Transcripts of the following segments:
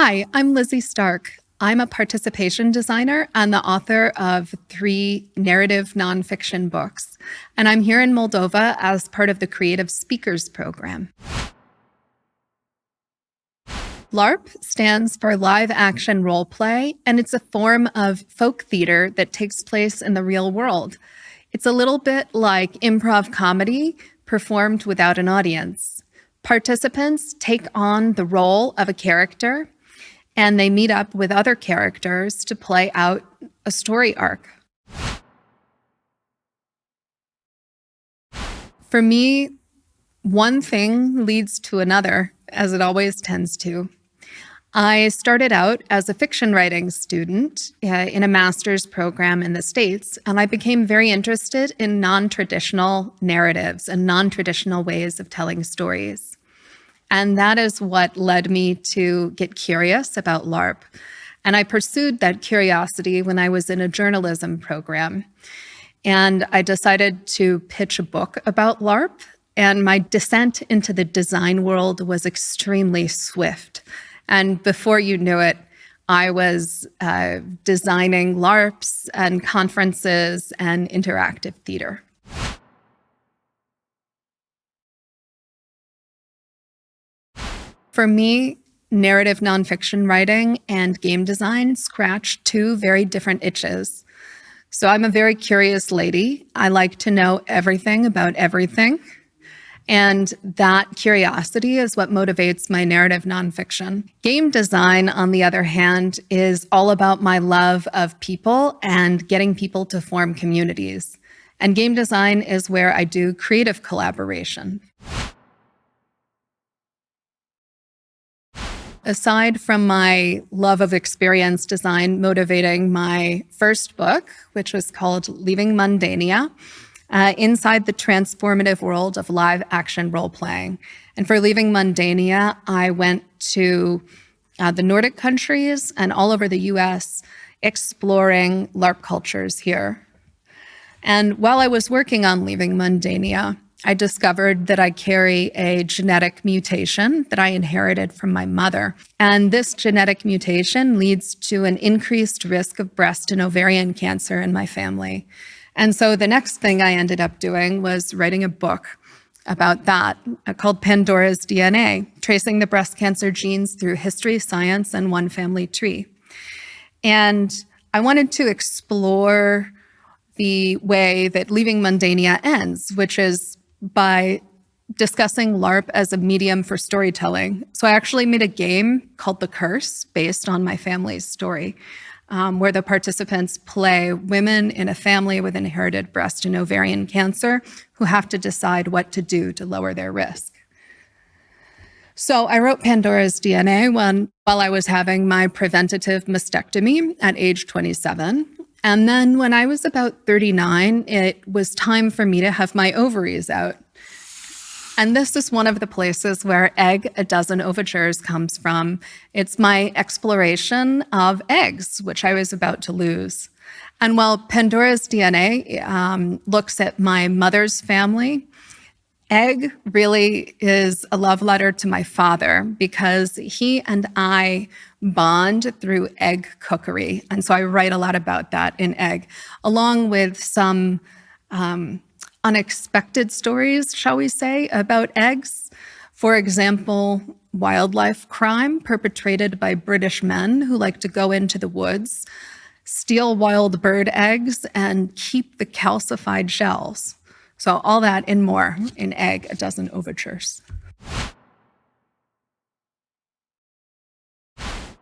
Hi, I'm Lizzy Stark. I'm a participation designer and the author of 3 narrative nonfiction books, and I'm here in Moldova as part of the Creative Speakers program. LARP stands for live action role play, and it's a form of folk theater that takes place in the real world. It's a little bit like improv comedy performed without an audience. Participants take on the role of a character, and they meet up with other characters to play out a story arc. For me, one thing leads to another, as it always tends to. I started out as a fiction writing student in a master's program in the States, and I became very interested in non-traditional narratives and non-traditional ways of telling stories. And that is what led me to get curious about LARP. And I pursued that curiosity when I was in a journalism program. And I decided to pitch a book about LARP, and my descent into the design world was extremely swift. And before you knew it, I was designing LARPs and conferences and interactive theater. For me, narrative nonfiction writing and game design scratch 2 very different itches. So I'm a very curious lady. I like to know everything about everything. And that curiosity is what motivates my narrative nonfiction. Game design, on the other hand, is all about my love of people and getting people to form communities. And game design is where I do creative collaboration. Aside from my love of experience design motivating my first book, which was called Leaving Mundania, inside the transformative world of live action role-playing. And for Leaving Mundania, I went to the Nordic countries and all over the US exploring LARP cultures here. And while I was working on Leaving Mundania, I discovered that I carry a genetic mutation that I inherited from my mother. And this genetic mutation leads to an increased risk of breast and ovarian cancer in my family. And so the next thing I ended up doing was writing a book about that called Pandora's DNA, tracing the breast cancer genes through history, science, and one family tree. And I wanted to explore the way that Leaving Mundania ends, which is by discussing LARP as a medium for storytelling. So I actually made a game called The Curse based on my family's story, where the participants play women in a family with inherited breast and ovarian cancer who have to decide what to do to lower their risk. So I wrote Pandora's DNA while I was having my preventative mastectomy at age 27. And then when I was about 39, it was time for me to have my ovaries out. And this is one of the places where Egg, a Dozen Overtures comes from. It's my exploration of eggs, which I was about to lose. And while Pandora's DNA looks at my mother's family, Egg really is a love letter to my father because he and I bond through egg cookery. And so I write a lot about that in Egg, along with some unexpected stories, shall we say, about eggs. For example, wildlife crime perpetrated by British men who like to go into the woods, steal wild bird eggs, and keep the calcified shells. So all that and more in Egg, a Dozen Overtures.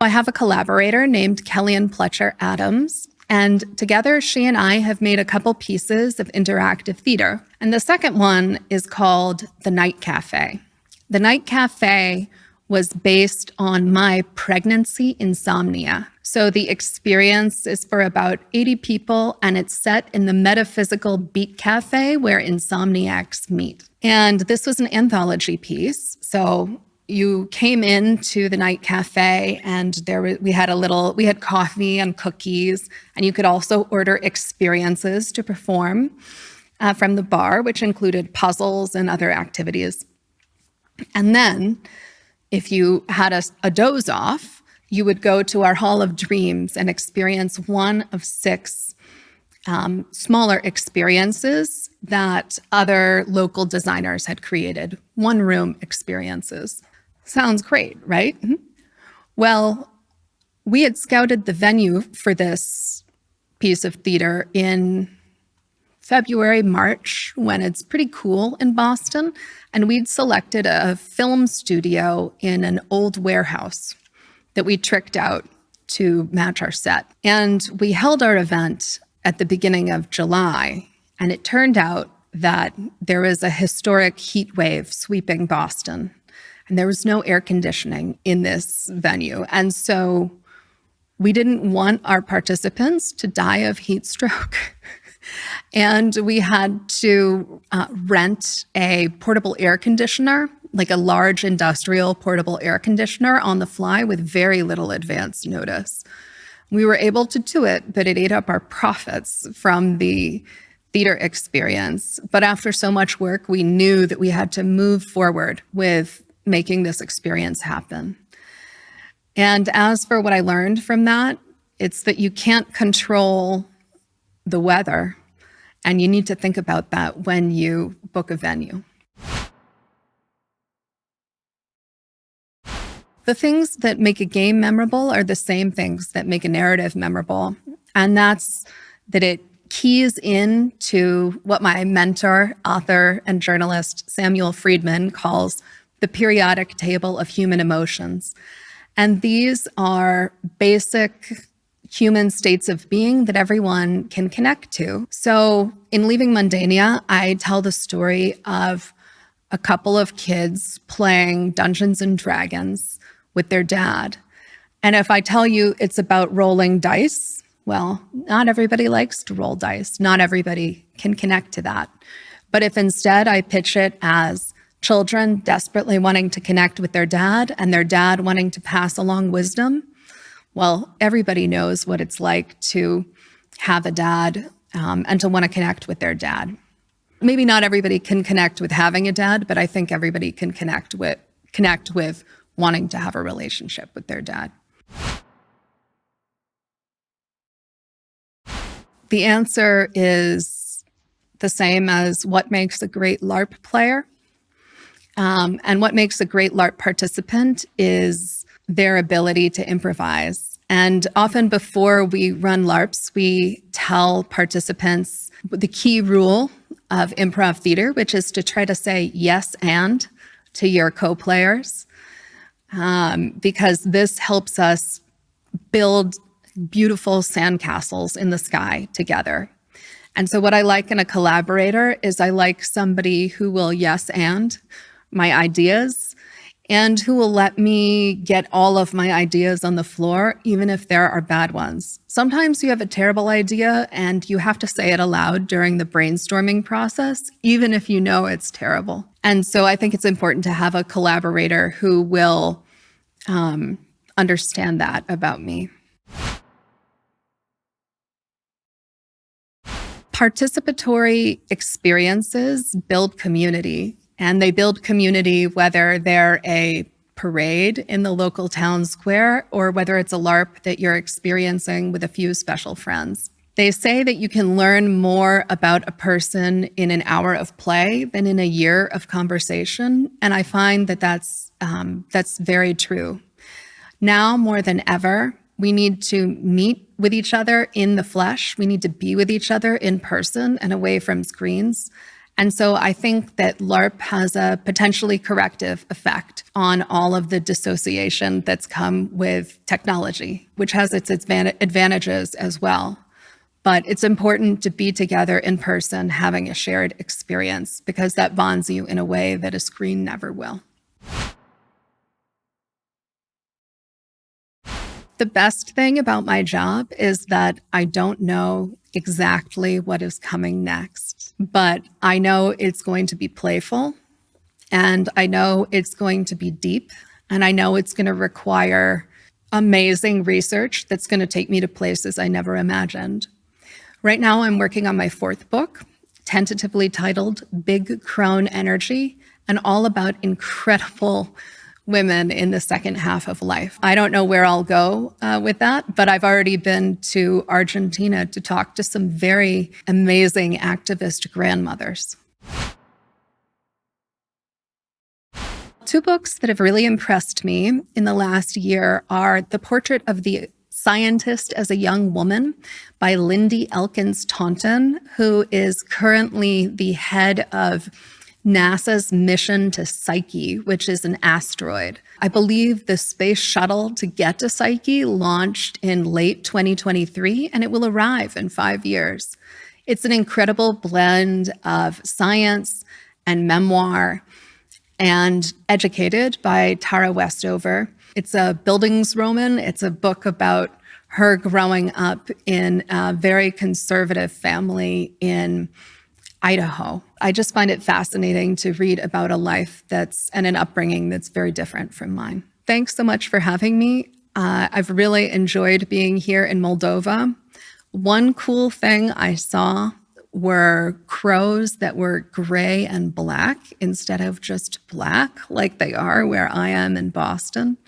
I have a collaborator named Kellyanne Pletcher Adams, and together she and I have made a couple pieces of interactive theater. And the second one is called The Night Cafe. The Night Cafe was based on my pregnancy insomnia. So the experience is for about 80 people, and it's set in the metaphysical beat cafe where insomniacs meet. And this was an anthology piece. So you came into the Night Cafe, and we had coffee and cookies, and you could also order experiences to perform from the bar, which included puzzles and other activities. And then if you had a doze off, You would go to our Hall of Dreams and experience one of 6 smaller experiences that other local designers had created, one-room experiences. Sounds great, right? Well, we had scouted the venue for this piece of theater in February, March, when it's pretty cool in Boston, and we'd selected a film studio in an old warehouse that we tricked out to match our set. And we held our event at the beginning of July, and it turned out that there was a historic heat wave sweeping Boston, and there was no air conditioning in this venue. And so we didn't want our participants to die of heat stroke. And we had to rent a portable air conditioner, like a large industrial portable air conditioner on the fly with very little advance notice. We were able to do it, but it ate up our profits from the theater experience. But after so much work, we knew that we had to move forward with making this experience happen. And as for what I learned from that, it's that you can't control the weather, and you need to think about that when you book a venue. The things that make a game memorable are the same things that make a narrative memorable, and that's that it keys in to what my mentor, author, and journalist Samuel Friedman calls the periodic table of human emotions. And these are basic human states of being that everyone can connect to. So in Leaving Mundania, I tell the story of a couple of kids playing Dungeons and Dragons with their dad. And if I tell you it's about rolling dice, well, not everybody likes to roll dice. Not everybody can connect to that. But if instead I pitch it as children desperately wanting to connect with their dad and their dad wanting to pass along wisdom, well, everybody knows what it's like to have a dad and to want to connect with their dad. Maybe not everybody can connect with having a dad, but I think everybody can connect with wanting to have a relationship with their dad. The answer is the same as what makes a great LARP player. And what makes a great LARP participant is their ability to improvise. And often before we run LARPs, we tell participants the key rule of improv theater, which is to try to say yes and to your co-players, because this helps us build beautiful sandcastles in the sky together. And so what I like in a collaborator is I like somebody who will yes and my ideas and who will let me get all of my ideas on the floor, even if there are bad ones. Sometimes you have a terrible idea and you have to say it aloud during the brainstorming process, even if you know it's terrible. And so I think it's important to have a collaborator who will understand that about me. Participatory experiences build community, and they build community whether they're a parade in the local town square or whether it's a LARP that you're experiencing with a few special friends. They say that you can learn more about a person in an hour of play than in a year of conversation, and I find that that's very true. Now more than ever, we need to meet with each other in the flesh. We need to be with each other in person and away from screens. And so I think that LARP has a potentially corrective effect on all of the dissociation that's come with technology, which has its advantages as well. But it's important to be together in person, having a shared experience, because that bonds you in a way that a screen never will. The best thing about my job is that I don't know exactly what is coming next, but I know it's going to be playful, and I know it's going to be deep, and I know it's going to require amazing research that's going to take me to places I never imagined. Right now, I'm working on my 4th book, tentatively titled Big Crone Energy, and all about incredible women in the second half of life. I don't know where I'll go with that, but I've already been to Argentina to talk to some very amazing activist grandmothers. Two books that have really impressed me in the last year are The Portrait of the Scientist as a Young Woman by Lindy Elkins Taunton, who is currently the head of NASA's mission to Psyche, which is an asteroid. I believe the space shuttle to get to Psyche launched in late 2023, and it will arrive in 5 years. It's an incredible blend of science and memoir, and educated by Tara Westover. It's a Bildungsroman. It's a book about her growing up in a very conservative family in Idaho. I just find it fascinating to read about a life and an upbringing that's very different from mine. Thanks so much for having me. I've really enjoyed being here in Moldova. One cool thing I saw were crows that were gray and black instead of just black like they are where I am in Boston.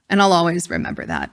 And I'll always remember that.